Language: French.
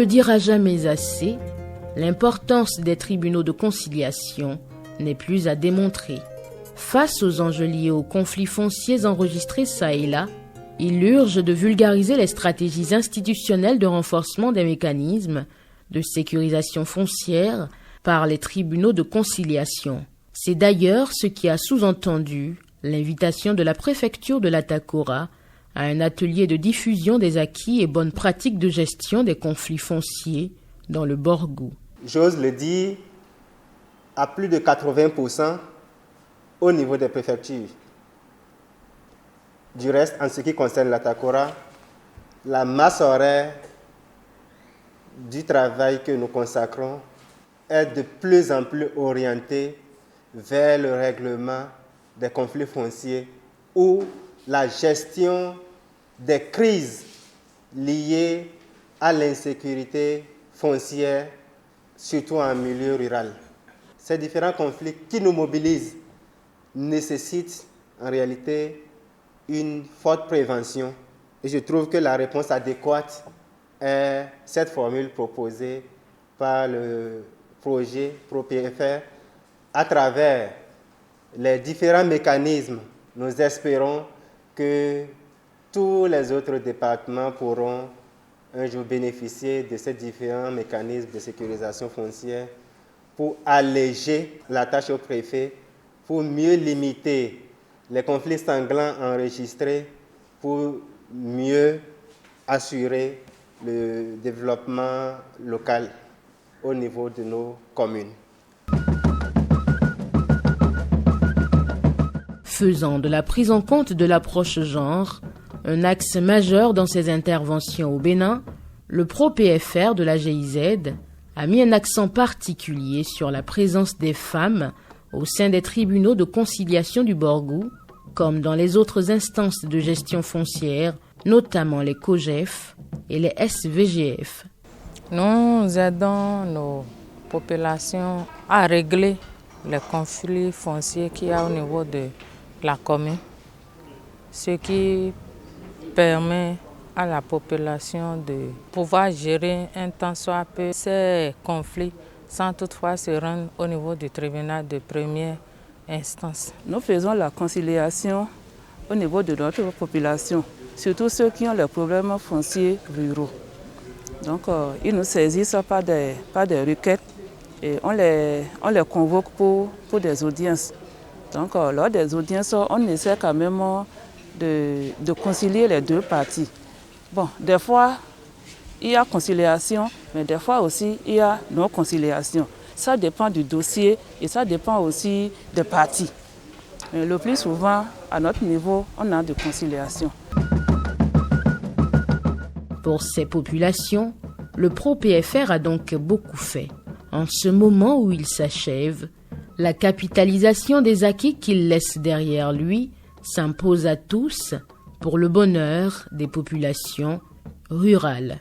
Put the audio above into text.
le dira jamais assez, l'importance des tribunaux de conciliation n'est plus à démontrer. Face aux enjeux liés aux conflits fonciers enregistrés çà et là, il urge de vulgariser les stratégies institutionnelles de renforcement des mécanismes de sécurisation foncière par les tribunaux de conciliation. C'est d'ailleurs ce qui a sous-entendu l'invitation de la préfecture de l'Atakora à un atelier de diffusion des acquis et bonnes pratiques de gestion des conflits fonciers dans le Borgou. J'ose le dire, à plus de 80% au niveau des préfectures. Du reste, en ce qui concerne l'Atakora, la masse horaire du travail que nous consacrons est de plus en plus orientée vers le règlement des conflits fonciers ou la gestion des crises liées à l'insécurité foncière, surtout en milieu rural. Ces différents conflits qui nous mobilisent nécessitent en réalité une forte prévention. Et je trouve que la réponse adéquate est cette formule proposée par le projet ProPFR. À travers les différents mécanismes, nous espérons que tous les autres départements pourront un jour bénéficier de ces différents mécanismes de sécurisation foncière pour alléger la tâche au préfet, pour mieux limiter les conflits sanglants enregistrés, pour mieux assurer le développement local au niveau de nos communes. Faisant de la prise en compte de l'approche genre un axe majeur dans ses interventions au Bénin, le ProPFR de la GIZ a mis un accent particulier sur la présence des femmes au sein des tribunaux de conciliation du Borgou, comme dans les autres instances de gestion foncière, notamment les COGEF et les SVGF. Nous aidons nos populations à régler les conflits fonciers qu'il y a au niveau de la commune, ce qui permet à la population de pouvoir gérer un temps soit peu ces conflits sans toutefois se rendre au niveau du tribunal de première instance. Nous faisons la conciliation au niveau de notre population, surtout ceux qui ont les problèmes fonciers ruraux. Donc ils nous saisissent par des requêtes et on les convoque pour des audiences. Donc lors des audiences, on essaie quand même de concilier les deux parties. Bon, des fois, il y a conciliation, mais des fois aussi, il y a non-conciliation. Ça dépend du dossier et ça dépend aussi des parties. Mais le plus souvent, à notre niveau, on a de conciliation. Pour ces populations, le ProPFR a donc beaucoup fait. En ce moment où il s'achève, la capitalisation des acquis qu'il laisse derrière lui s'impose à tous pour le bonheur des populations rurales.